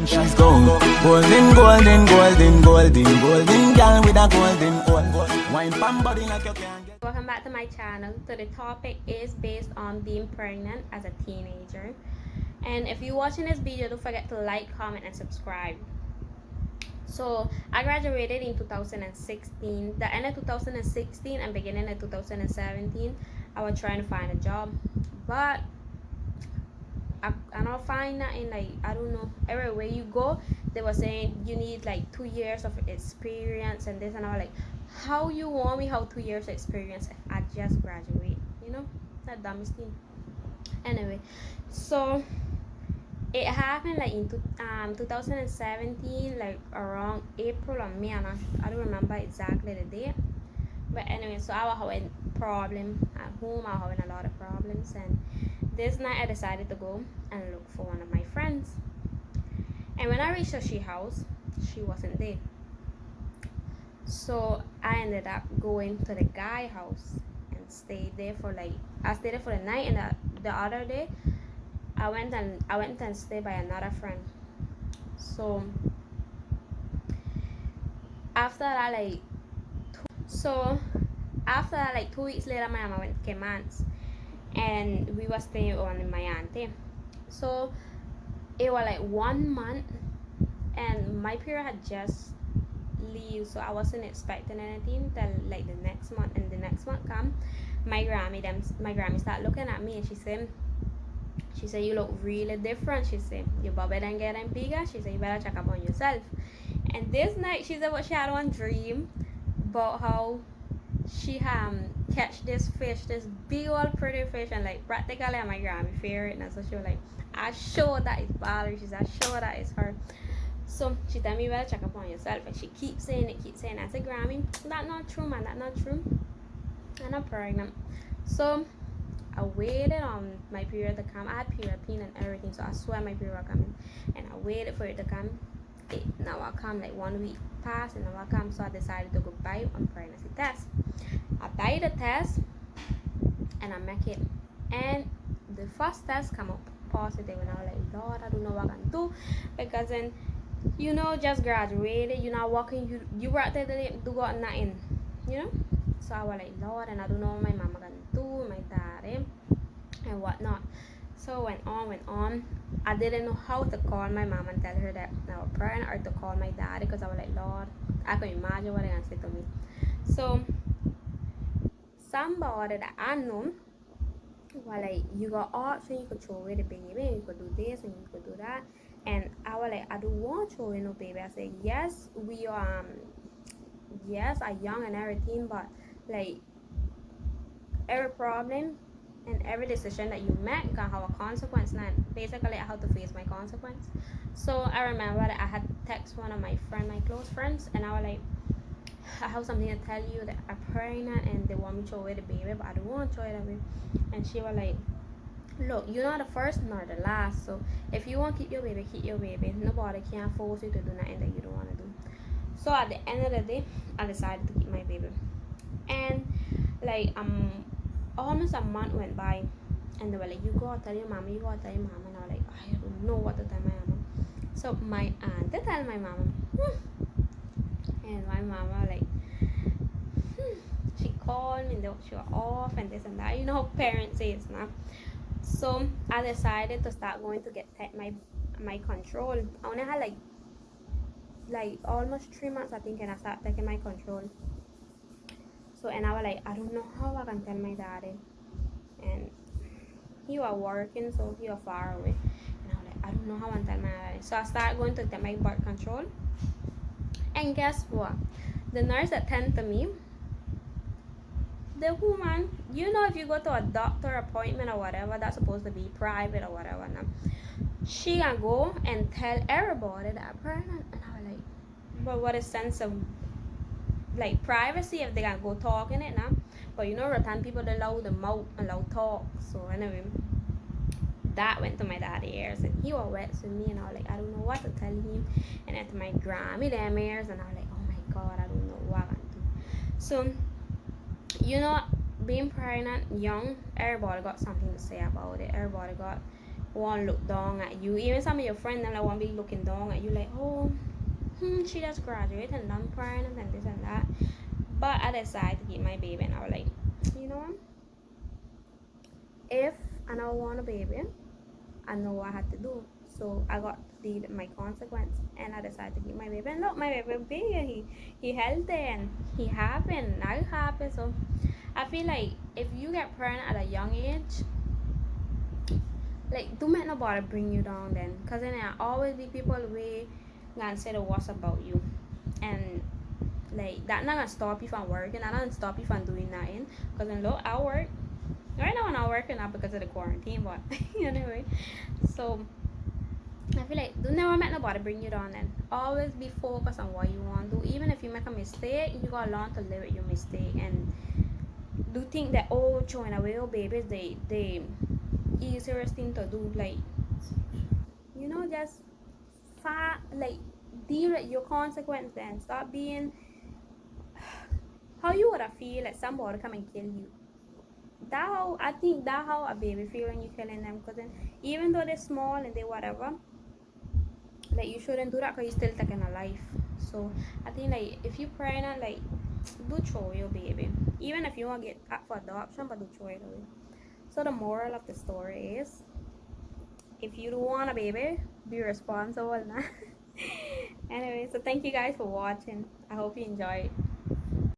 she's gold. Golden, golden, golden, golden, golden girl with a golden hold. Wine pam body like you can't get. Welcome back to my channel. So the topic is based on being pregnant as a teenager. And if you're watching this video, don't forget to like, comment, and subscribe. So I graduated in 2016. The end of 2016 and beginning of 2017, I was trying to find a job, but I don't find that in, like, I don't know, everywhere you go they were saying you need like 2 years of experience and this, and I was like, how you want me how 2 years experience if I just graduate, you know? That dumbest thing. Anyway, so it happened like in 2017, like around April or May, and I don't remember exactly the date. But anyway, so I was having problem at home. I was having a lot of problems, and this night I decided to go and look for one of my friends. And when I reached her house, she wasn't there. So I ended up going to the guy house and stayed there for like, I stayed there for the night, and the other day I went and stayed by another friend. So after that, like, after that, like 2 weeks later, my mama went to Caymans, and we were staying on my auntie. So it was like 1 month, and my period had just leave, so I wasn't expecting anything till like the next month. And the next month come, my Grammy start looking at me, and she said, you look really different. She said, your body done getting bigger. She said, you better check up on yourself. And this night, she said what she had one dream about how she catch this fish, this big old pretty fish, and like practically my Grammy favorite. And so she was like, I sure that is Valerie. She said, I sure that is her. So she told me, you better check up on yourself. And she keeps saying it. I said, Grammy, that's not true, man. That's not true. I'm not pregnant. So I waited on my period to come. I had period pain and everything, so I swear my period was coming. And I waited for it to come. Now I come like 1 week passed, and now I come. So I decided to go buy a pregnancy test. I buy the test, and I make it. And the first test come up positive, and I was like, Lord, I don't know what I can do, because then, you know, just graduated, you're not working, you were out there to got nothing, you know. So I was like, Lord, and I don't know what my mama can do, my daddy, and whatnot. So went on. I didn't know how to call my mom and tell her that I was pregnant, or to call my daddy, because I was like, Lord, I can imagine what they're gonna say to me. So somebody that I know was like, you got option, you could throw away the baby, and you could do this and you could do that. And I was like, I don't want to throw away no baby. I said, yes, we yes, I'm young and everything, but like every problem and every decision that you make can have a consequence. And basically I had to face my consequence. So I remember that I had text one of my close friends, and I was like, I have something to tell you, that I'm pregnant and they want me to throw away the baby, but I don't want to throw it away. And she was like, look, you're not the first nor the last, so if you want to keep your baby, keep your baby. Nobody can force you to do nothing that you don't want to do. So at the end of the day, I decided to keep my baby. And like almost a month went by, and they were like, you gotta tell your mama, and I was like, I don't know what to tell my mama. So my aunt tell my mama, and my mama like, she called me, and she was off and this and that, you know how parents say it's not. So I decided to start going to get my control. I only had like almost 3 months, I think, and I started taking my control. So, and I was like, I don't know how I can tell my daddy, and he was working, so he was far away, and I was like, I don't know how I can tell my daddy. So I started going to take my birth control, and guess what? The nurse that tended to me, the woman, you know, if you go to a doctor appointment or whatever, that's supposed to be private or whatever now, she can go and tell everybody that I'm pregnant. And I was like, but what is sense of like privacy if they can go talk in it now? But you know, rattan people, they love the mouth and love talk. So anyway, that went to my daddy's ears, and he was wet with me, and I was like, I don't know what to tell him. And then to my Grammy them ears, and I was like, oh my god, I don't know what I can do. So, you know, being pregnant young, everybody got something to say about it. Everybody got won't look down at you. Even some of your friends them like won't be looking down at you like, oh, she just graduated and done pregnant and this and that. But I decided to keep my baby, and I was like, you know what? If I don't want a baby, I know what I had to do. So I got to deal with my consequence, and I decided to keep my baby. And look, my baby big, he healthy and he happy and I happy. So I feel like if you get pregnant at a young age, like don't let nobody bring you down then, cause then there always be people way gonna say the worst about you, and like that not gonna stop you from working, that not gonna stop you from doing nothing. Cause then look, I work right now. I'm not working now because of the quarantine, but anyway, so I feel like don't never let nobody bring you down then. Always be focused on what you want to do. Even if you make a mistake, you gotta learn to live with your mistake, and do think that oh throwing away your babies they easiest thing to do. Like, you know, just like deal with your consequence then. Stop being how you would have feel like somebody come and kill you. That how I think that how a baby feel when you killing them, because then even though they're small and they whatever, like you shouldn't do that because you're still taking a life. So I think like if you pregnant, like do throw your baby. Even if you want to get up for adoption, but do throw it away. So the moral of the story is if you do want a baby, be responsible now. Anyway, so thank you guys for watching. I hope you enjoyed.